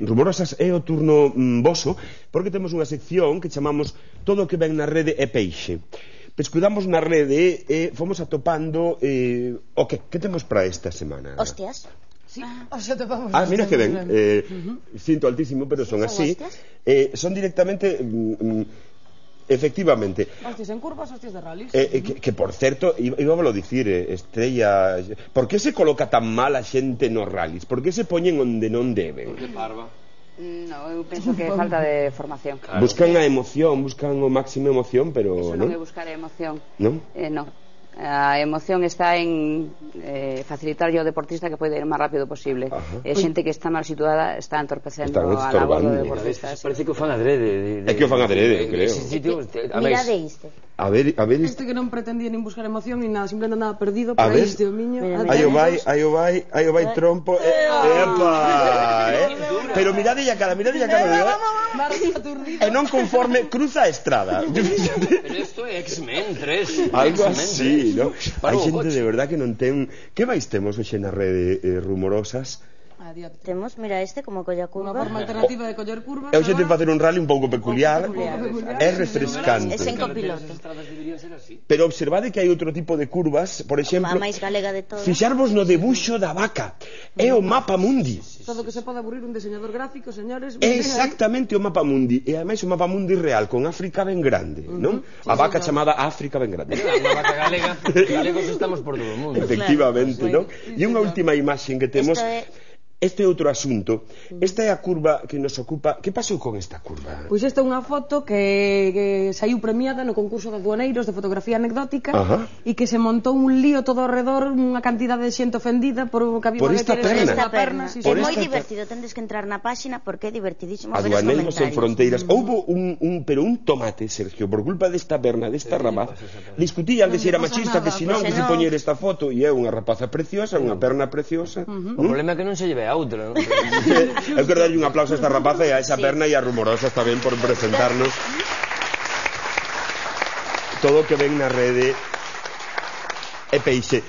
Rumorosas é o turno voso, porque temos unha sección que chamamos Todo o que ven na rede é peixe. Pescudamos na rede e fomos atopando o que temos para esta semana? Hostias. Sí, os atopamos. Mira que ben, cinto altísimo, pero son así. Son directamente... efectivamente. Hostias en curvas, hostias de rallies. Que por certo, iba a dicir, Estrella, por que se coloca tan mal a xente nos rallies? Por que se poñen onde non deben? Porque parva. No, eu penso que é falta de formación. Claro. Buscan a emoción, buscan o máximo emoción, pero eso non é buscar a emoción. Non? Non. A emoción está en facilitarlle ao deportista que pode ir o máis rápido posible. E xente que está mal situada está entorpecendo a labor do deportista. Parece que o fan adrede. É que o fan adrede, creo. Mirade isto. A ver Este que non pretendía nin buscar emoción nin nada, simplemente andaba perdido por aí este o miño. Aí o vai trompo. Epa! Pero mirade a cara, e non conforme cruza a estrada. Pero isto é X-Men 3. Algo así, ¿no? Hai xente de verdad que non ten... Que máis temos hoxe na rede Rumorosas? Temos, mira este como colla curva. Unha forma alternativa de coller curvas. É o xente de facer un rally un pouco peculiar. É refrescante. É sen copiloto. Pero observade que hai outro tipo de curvas. Por exemplo, a máis galega de todas. Fixarvos no debuxo da vaca. É o mapa mundi. Todo que se pode aburrir un diseñador gráfico, señores. É exactamente o mapa mundi. E ademais o mapa mundi real, con África ben grande, non? A vaca chamada África ben grande. A vaca galega. Galegos estamos por todo o mundo. Efectivamente, non? E unha última imaxe que temos... Este é outro asunto. Esta é a curva que nos ocupa. Que pasou con esta curva? Pois esta é unha foto que saiu premiada no concurso de aduaneiros de fotografía anecdótica e que se montou un lío todo ao redor, unha cantidade de xente ofendida por o que había esta perna. É moi divertido, tendes que entrar na páxina porque é divertidísimo ver os Aduaneiros comentarios. en fronteiras. Houbo un tomate, Sergio, por culpa desta perna, desta rapaz. Discutían que se era machista, que se non, que se poñer esta foto, e é unha rapaza preciosa, unha perna preciosa. O problema é que non se lleve a outra, non? Eu quero darlle un aplauso a esta rapaza e a esa perna e a Rumorosas tamén por presentarnos todo o que ven na rede é peixe.